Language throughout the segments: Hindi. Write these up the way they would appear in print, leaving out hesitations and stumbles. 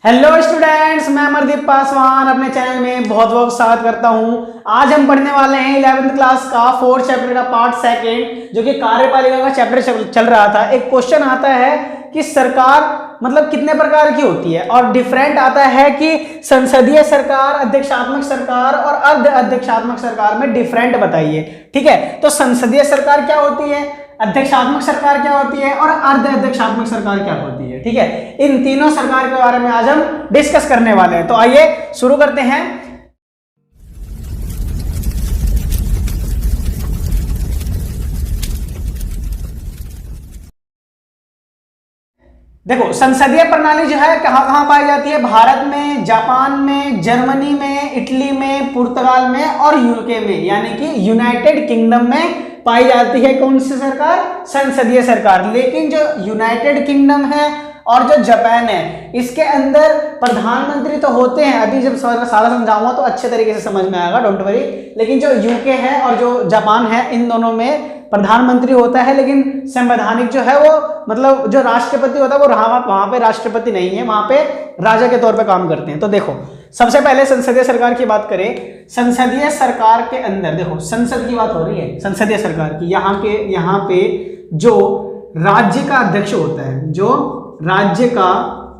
हेलो स्टूडेंट्स, मैं अमरदीप पासवान अपने चैनल में बहुत बहुत स्वागत करता हूं। आज हम पढ़ने वाले हैं 11th क्लास का 4th चैप्टर का पार्ट सेकंड, जो कि कार्यपालिका का चैप्टर चल रहा था। एक क्वेश्चन आता है कि सरकार मतलब कितने प्रकार की होती है, और डिफरेंट आता है कि संसदीय सरकार, अध्यक्षात्मक सरकार और अर्ध अध्यक्षात्मक सरकार में डिफरेंट बताइए। ठीक है, तो संसदीय सरकार क्या होती है, अध्यक्षात्मक सरकार क्या होती है और अर्ध अध्यक्षात्मक सरकार क्या होती है। ठीक है, इन तीनों सरकार के बारे में आज हम डिस्कस करने वाले हैं। तो आइए शुरू करते हैं। देखो, संसदीय प्रणाली जो है कहां कहां पाई जाती है? भारत में, जापान में, जर्मनी में, इटली में, पुर्तगाल में और यूके में, यानी कि यूनाइटेड किंगडम में पाई जाती है। कौन सी सरकार? संसदीय सरकार। लेकिन जो यूनाइटेड किंगडम है और जो जापान है, इसके अंदर प्रधानमंत्री तो होते हैं। अभी जब सारा समझाऊंगा तो अच्छे तरीके से समझ में आएगा, डोंट वरी। लेकिन जो यूके है और जो जापान है, इन दोनों में प्रधानमंत्री होता है, लेकिन संवैधानिक जो है वो मतलब जो राष्ट्रपति होता है वो वहां पे राष्ट्रपति नहीं है, वहां पे राजा के तौर पे काम करते हैं। तो देखो, सबसे पहले संसदीय सरकार की बात करें। संसदीय सरकार के अंदर देखो, संसद की बात हो रही है, संसदीय सरकार की। यहाँ पे जो राज्य का अध्यक्ष होता है, जो राज्य का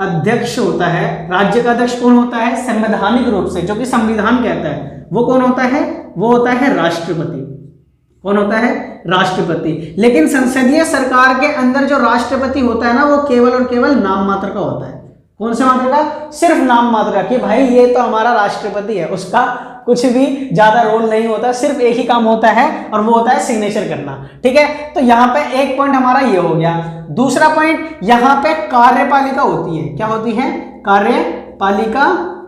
अध्यक्ष होता है, राज्य का अध्यक्ष कौन होता है? संवैधानिक रूप से, जो कि संविधान कहता है, वो कौन होता है? वो होता है राष्ट्रपति। कौन होता है? राष्ट्रपति। लेकिन संसदीय सरकार के अंदर जो राष्ट्रपति होता है ना, वो केवल और केवल नाम मात्र का होता है। कौन से मात्र का? सिर्फ नाम मात्र का, कि भाई ये तो हमारा राष्ट्रपति है, उसका कुछ भी ज्यादा रोल नहीं होता, सिर्फ एक ही काम होता है और वो होता है सिग्नेचर करना। ठीक है, तो यहाँ पे एक पॉइंट हमारा ये हो गया। दूसरा पॉइंट, यहाँ पे कार्यपालिका होती है। क्या होती है? कार्यपालिका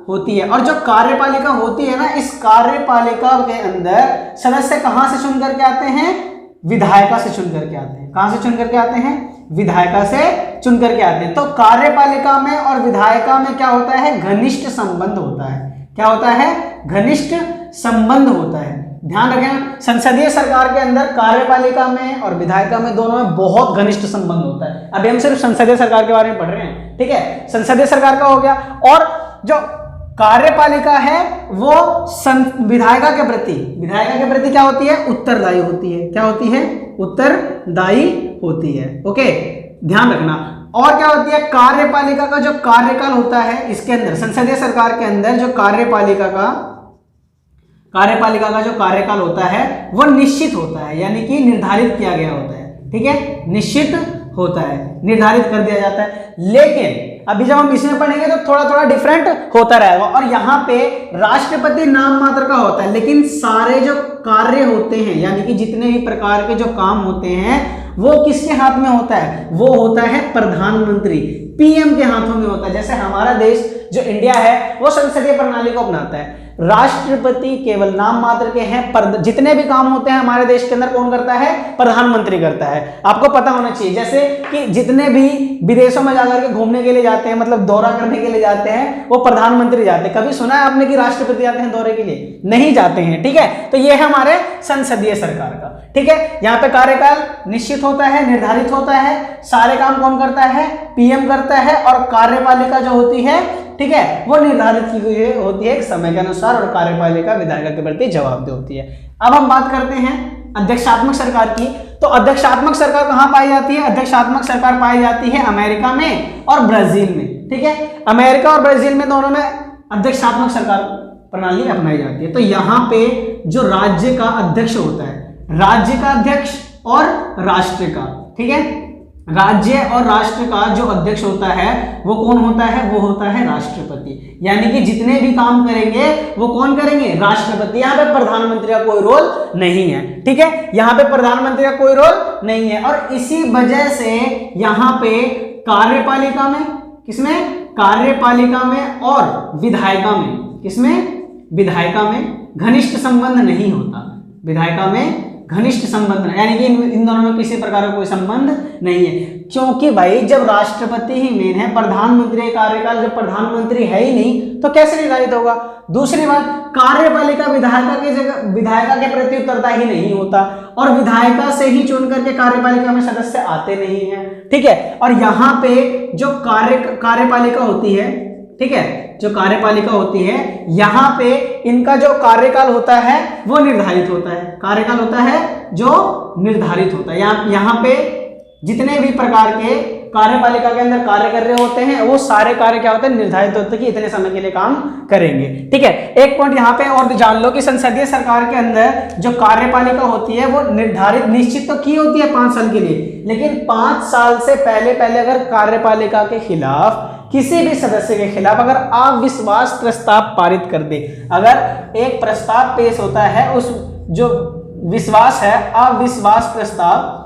होती है। और जो कार्यपालिका होती है ना, इस कार्यपालिका के अंदर सदस्य कहां से चुन करके आते हैं? विधायिका से चुन करके आते हैं। कहां से चुन करके आते हैं? विधायिका से चुन करके आते हैं। तो कार्यपालिका में और विधायिका में क्या होता है? घनिष्ठ संबंध होता है। क्या होता है? घनिष्ठ संबंध होता है। ध्यान रखें, संसदीय सरकार के अंदर कार्यपालिका में और विधायिका में, दोनों में बहुत घनिष्ठ संबंध होता है। अभी हम सिर्फ संसदीय सरकार के बारे में पढ़ रहे हैं। ठीक है, संसदीय सरकार का हो गया। और जो कार्यपालिका है वो विधायिका के प्रति क्या होती है? उत्तरदायी होती है। क्या होती है? उत्तरदायी होती है। ओके, ध्यान रखना। और क्या होती है? कार्यपालिका का जो कार्यकाल होता है, इसके अंदर संसदीय सरकार के अंदर जो कार्यपालिका का जो कार्यकाल होता है वो निश्चित होता है, यानी कि निर्धारित किया गया होता है। ठीक है, निश्चित होता है, निर्धारित कर दिया जाता है। लेकिन अभी जब हम इसमें पढ़ेंगे तो थोड़ा थोड़ा डिफरेंट होता रहेगा। और यहाँ पे राष्ट्रपति नाम मात्र का होता है, लेकिन सारे जो कार्य होते हैं, यानी कि जितने भी प्रकार के जो काम होते हैं, वो किसके हाथ में होता है? वो होता है प्रधानमंत्री, पीएम के हाथों में होता है। जैसे हमारा देश जो इंडिया है वो संसदीय प्रणाली को अपनाता है। राष्ट्रपति केवल नाम मात्र के हैं, पर जितने भी काम होते हैं हमारे देश के अंदर कौन करता है? प्रधानमंत्री करता है। आपको पता होना चाहिए, जैसे कि जितने भी विदेशों में जाकर के घूमने के लिए जाते हैं, मतलब दौरा करने के लिए जाते हैं, वो प्रधानमंत्री जाते हैं। कभी सुना है आपने कि राष्ट्रपति जाते हैं दौरे के लिए? नहीं जाते हैं। ठीक है, तो ये है हमारे संसदीय सरकार का। ठीक है, यहाँ पे कार्यकाल निश्चित होता है, निर्धारित होता है। सारे काम कौन करता है? पीएम करता है। और कार्यपालिका जो होती है, ठीक है, वो निर्धारित की हुई होती है एक समय के अनुसार, और कार्यपालिका विधायिका के प्रति जवाबदेह होती है। अब हम बात करते हैं अध्यक्षात्मक सरकार की। तो अध्यक्षात्मक सरकार कहां पाई जाती है? अध्यक्षात्मक सरकार पाई जाती है अमेरिका में और ब्राजील में। ठीक है, अमेरिका और ब्राजील में, दोनों में अध्यक्षात्मक सरकार प्रणाली अपनाई जाती है। तो यहाँ पे जो राज्य का अध्यक्ष होता है, राज्य का अध्यक्ष और राष्ट्र का, ठीक है, राज्य और राष्ट्र का जो अध्यक्ष होता है वो कौन होता है? वो होता है राष्ट्रपति। यानी कि जितने भी काम करेंगे वो कौन करेंगे? राष्ट्रपति। यहाँ पे प्रधानमंत्री का कोई रोल नहीं है। ठीक है, यहाँ पे प्रधानमंत्री का कोई रोल नहीं है। और इसी वजह से यहाँ पे कार्यपालिका में, किसमें? कार्यपालिका में और विधायिका में, किसमें? विधायिका में घनिष्ठ संबंध नहीं होता। विधायिका में घनिष्ठ संबंध, यानी कि इन दोनों में किसी प्रकार का कोई संबंध नहीं है। क्योंकि भाई जब राष्ट्रपति ही मेन है, प्रधानमंत्री कार्यकाल जब प्रधानमंत्री है ही नहीं, तो कैसे निर्धारित होगा? दूसरी बात, कार्यपालिका विधायिका के प्रति उत्तरदायी नहीं होता, और विधायिका से ही चुन करके कार्यपालिका में सदस्य आते नहीं है। ठीक है, और यहाँ पे जो कार्यपालिका होती है, ठीक है, जो कार्यपालिका होती है यहाँ पे इनका जो कार्यकाल होता है वो निर्धारित होता है, कार्यकाल होता है जो निर्धारित होता है। यहाँ पे जितने भी प्रकार के कार्यपालिका के अंदर कार्य कर रहे होते हैं वो सारे कार्य क्या होते हैं, निर्धारित होते हैं कि इतने समय के लिए काम करेंगे। ठीक है, एक पॉइंट यहाँ पे और जान लो कि संसदीय सरकार के अंदर जो कार्यपालिका होती है वो निर्धारित निश्चित तो की होती है 5 साल के लिए, लेकिन 5 साल से पहले अगर कार्यपालिका के खिलाफ किसी भी सदस्य के खिलाफ अगर अविश्वास प्रस्ताव पारित कर दे, अगर एक प्रस्ताव पेश होता है उस जो विश्वास है अविश्वास प्रस्ताव,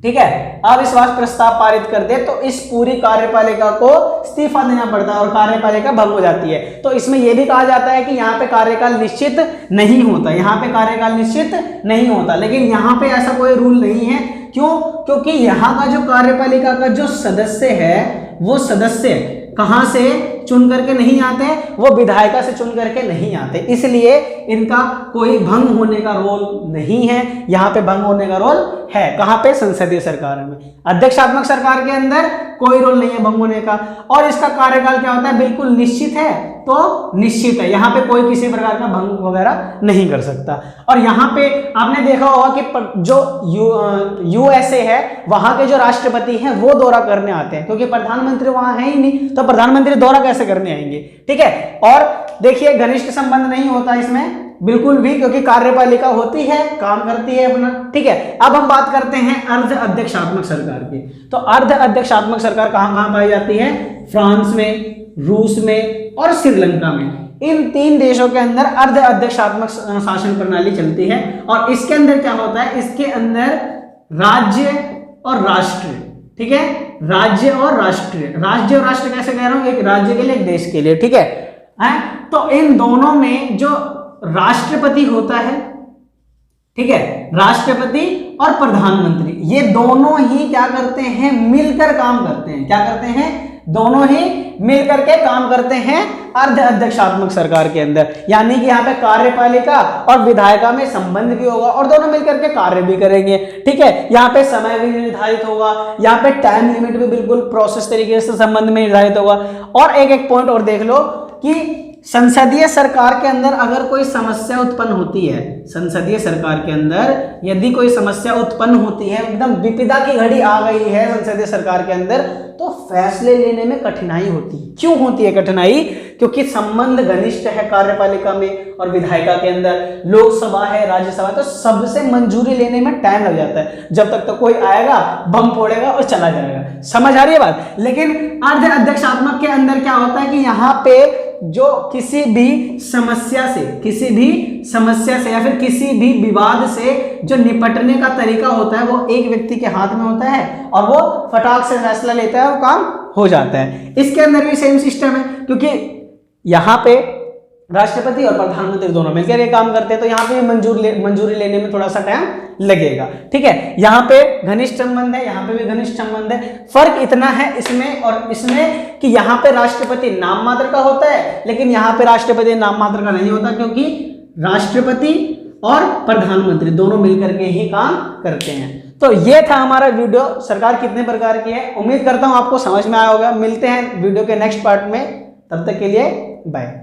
ठीक है, अविश्वास प्रस्ताव पारित कर दे तो इस पूरी कार्यपालिका को इस्तीफा देना पड़ता है और कार्यपालिका भंग हो जाती है। तो इसमें यह भी कहा जाता है कि यहाँ पे कार्यकाल निश्चित नहीं होता, यहाँ पे कार्यकाल निश्चित नहीं होता, लेकिन यहाँ पे ऐसा कोई रूल नहीं है। क्यों? क्योंकि यहाँ का जो कार्यपालिका का जो सदस्य है वो सदस्य कहां से चुन करके नहीं आते, वो विधायिका से चुन करके नहीं आते, इसलिए इनका कोई भंग होने का रोल नहीं है। यहाँ पे भंग होने का रोल है कहां पे, संसदीय सरकार में। अध्यक्षात्मक सरकार के अंदर कोई रोल नहीं है भंग होने का, और इसका कार्यकाल क्या होता है, बिल्कुल निश्चित है, तो निश्चित है, यहाँ पे कोई किसी प्रकार का भंग वगैरह नहीं कर सकता। और यहाँ पे आपने देखा होगा कि जो यूएसए है वहां के जो राष्ट्रपति हैं वो दौरा करने आते हैं, क्योंकि प्रधानमंत्री वहां है ही नहीं, तो प्रधानमंत्री दौरा कैसे करने आएंगे। ठीक है, और देखिए घनिष्ठ संबंध नहीं होता इसमें बिल्कुल भी, क्योंकि कार्यपालिका होती है, काम करती है अपना। ठीक है, अब हम बात करते हैं अर्ध अध्यक्षात्मक सरकार की। तो अर्ध अध्यक्षात्मक सरकार कहां कहां पाई जाती है, फ्रांस में, रूस में और श्रीलंका में। इन 3 देशों के अंदर अर्ध अध्यक्षात्मक शासन प्रणाली चलती है, और इसके अंदर क्या होता है, इसके अंदर राज्य और राष्ट्र, ठीक है, राज्य और राष्ट्र, राज्य और राष्ट्र कैसे कह रहा हूं, एक राज्य के लिए एक देश के लिए, ठीक है। तो इन दोनों में जो राष्ट्रपति होता है, ठीक है, राष्ट्रपति और प्रधानमंत्री, ये दोनों ही क्या करते हैं, मिलकर काम करते हैं। क्या करते हैं, दोनों ही मिलकर के काम करते हैं अर्ध अध्यक्षात्मक सरकार के अंदर, यानी कि यहाँ पे कार्यपालिका और विधायिका में संबंध भी होगा और दोनों मिलकर के कार्य भी करेंगे। ठीक है, यहाँ पे समय भी निर्धारित होगा, यहाँ पे टाइम लिमिट भी बिल्कुल प्रोसेस तरीके से संबंध में निर्धारित होगा। और एक पॉइंट और देख लो कि संसदीय सरकार के अंदर अगर कोई समस्या उत्पन्न होती है, संसदीय सरकार के अंदर यदि कोई समस्या उत्पन्न होती है, एकदम विपदा की घड़ी आ गई है संसदीय सरकार के अंदर, तो फैसले लेने में कठिनाई होती है। क्यों होती है कठिनाई, क्योंकि संबंध घनिष्ठ है कार्यपालिका में और विधायिका के अंदर, लोकसभा है, राज्यसभा, तो सबसे मंजूरी लेने में टाइम लग जाता है, जब तक तो कोई आएगा, बम फोड़ेगा और चला जाएगा। समझ आ रही है बात। लेकिन अर्ध अध्यक्षात्मक के अंदर क्या होता है कि यहाँ पे जो किसी भी समस्या से या फिर किसी भी विवाद से जो निपटने का तरीका होता है वो एक व्यक्ति के हाथ में होता है और वो फटाक से फैसला लेता है, वो काम हो जाता है। इसके अंदर भी सेम सिस्टम है, क्योंकि यहाँ पे राष्ट्रपति और प्रधानमंत्री दोनों मिलकर ये काम करते हैं, तो यहाँ पे मंजूरी लेने में थोड़ा सा टाइम लगेगा। ठीक है, यहाँ पे घनिष्ठ संबंध है, यहाँ पे भी घनिष्ठ संबंध है। फर्क इतना है इसमें और इसमें कि यहाँ पे राष्ट्रपति नाम मात्र का होता है, लेकिन यहाँ पे राष्ट्रपति नाम मात्र का नहीं होता, क्योंकि राष्ट्रपति और प्रधानमंत्री दोनों मिलकर के ही काम करते हैं। तो ये था हमारा वीडियो, सरकार कितने प्रकार की है। उम्मीद करता हूं आपको समझ में आया होगा। मिलते हैं वीडियो के नेक्स्ट पार्ट में, तब तक के लिए बाय।